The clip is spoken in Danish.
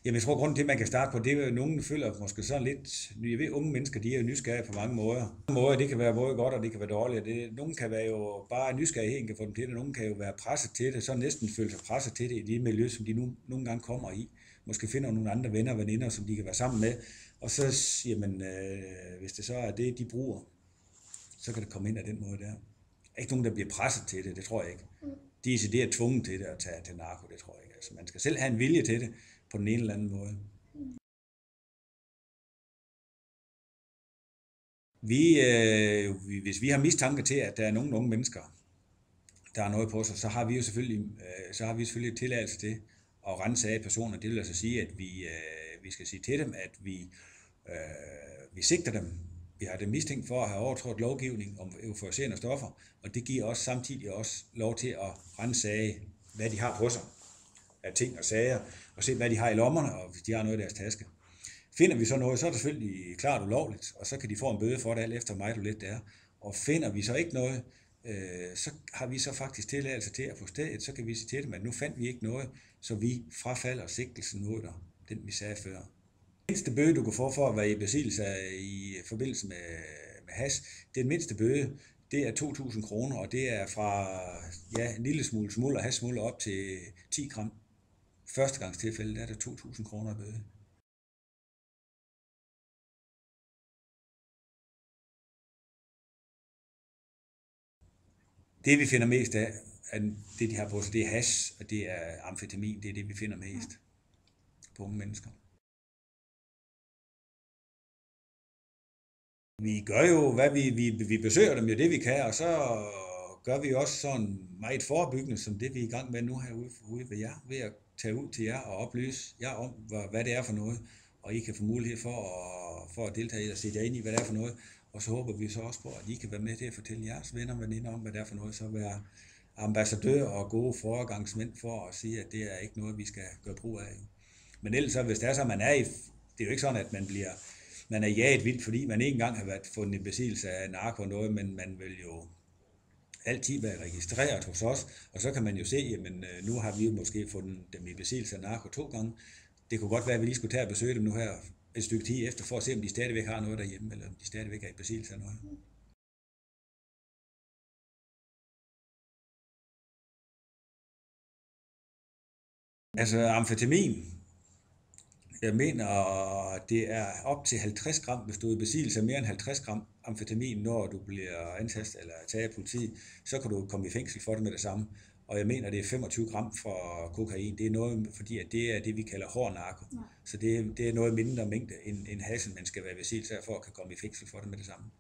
Jamen, jeg tror, grunden til, at man kan starte på, det er jo, at nogen føler måske sådan lidt, jeg ved, unge mennesker, de er jo nysgerrige på mange måder. Det kan være både godt, og det kan være dårligt. Nogen kan være jo bare nysgerrigheden, kan få dem til det. Nogen kan jo være presset til det, så næsten føle sig presset til det i det miljø, som de nu nogle gange kommer i. Måske finder nogle andre venner og veninder, som de kan være sammen med. Og så siger man, hvis det så er det, de bruger, så kan det komme ind af den måde der. Ikke nogen, der bliver presset til det tror jeg ikke. De er tvunget til det at tage til narko, det tror jeg ikke. Altså, man skal selv have en vilje til det på den ene eller anden måde. Hvis vi har mistanke til, at der er nogle unge mennesker, der er noget på sig, så har vi jo selvfølgelig tilladelse til at rense af personer. Det vil altså sige, at vi skal sige til dem, at vi sigter dem. Vi har dem mistænkt for at have overtrådt lovgivning om euforiserende stoffer, og det giver os samtidig også lov til at rense af, hvad de har på sig af ting og sager, og se, hvad de har i lommerne, og hvis de har noget i deres taske. Finder vi så noget, så er det selvfølgelig klart ulovligt, og så kan de få en bøde for det, alt efter meget lidt det er. Og finder vi så ikke noget, så har vi så faktisk tilladelse til at på stedet, så kan vi sige til dem, at nu fandt vi ikke noget, så vi frafalder sigtelsen mod dig, den vi sagde før. Den mindste bøde, du kan få for at være i besiddelse i forbindelse med hash, den mindste bøde, det er 2.000 kroner, og det er fra en lille smule smuld og hashsmuld op til 10 gram. Førstegangstilfælde, der er der 2.000 kroner i bøde. Det vi finder mest af, det de har på sig, det er hash, og det er amfetamin, det er det vi finder mest på unge mennesker. Vi gør jo, hvad vi besøger dem jo det vi kan, og så gør vi også sådan meget forebyggende, som det vi er i gang med nu herude ved jer, ved at tage ud til jer og oplyse jer om, hvad det er for noget, og I kan få mulighed for at deltage i og sætte jer ind i, hvad det er for noget, og så håber vi så også på, at I kan være med til at fortælle jeres venner og veninder om, hvad det er for noget, så være ambassadør og gode foregangsmænd for at sige, at det er ikke noget, vi skal gøre brug af. Men ellers så, hvis det er så, man er i, det er jo ikke sådan, at man er jaget vildt, fordi man ikke engang har været fundet i besiddelse af narko og noget, men man vil jo altid være registreret hos os, og så kan man jo se, jamen nu har vi jo måske fundet dem i besiddelse af narko 2 gange. Det kunne godt være, at vi lige skulle tage og besøge dem nu her et stykke tid efter, for at se, om de stadigvæk har noget derhjemme, eller om de stadigvæk er i besiddelse af noget. Altså amfetamin, jeg mener, det er op til 50 gram, hvis du er i besiddelse af mere end 50 gram amfetamin, når du bliver antastet eller taget af politiet, så kan du komme i fængsel for det med det samme. Og jeg mener, det er 25 gram for kokain. Det er noget, fordi at det er det, vi kalder hård narko. Så det er noget mindre mængde end hashen, man skal være i besiddelse af for at kan komme i fængsel for det med det samme.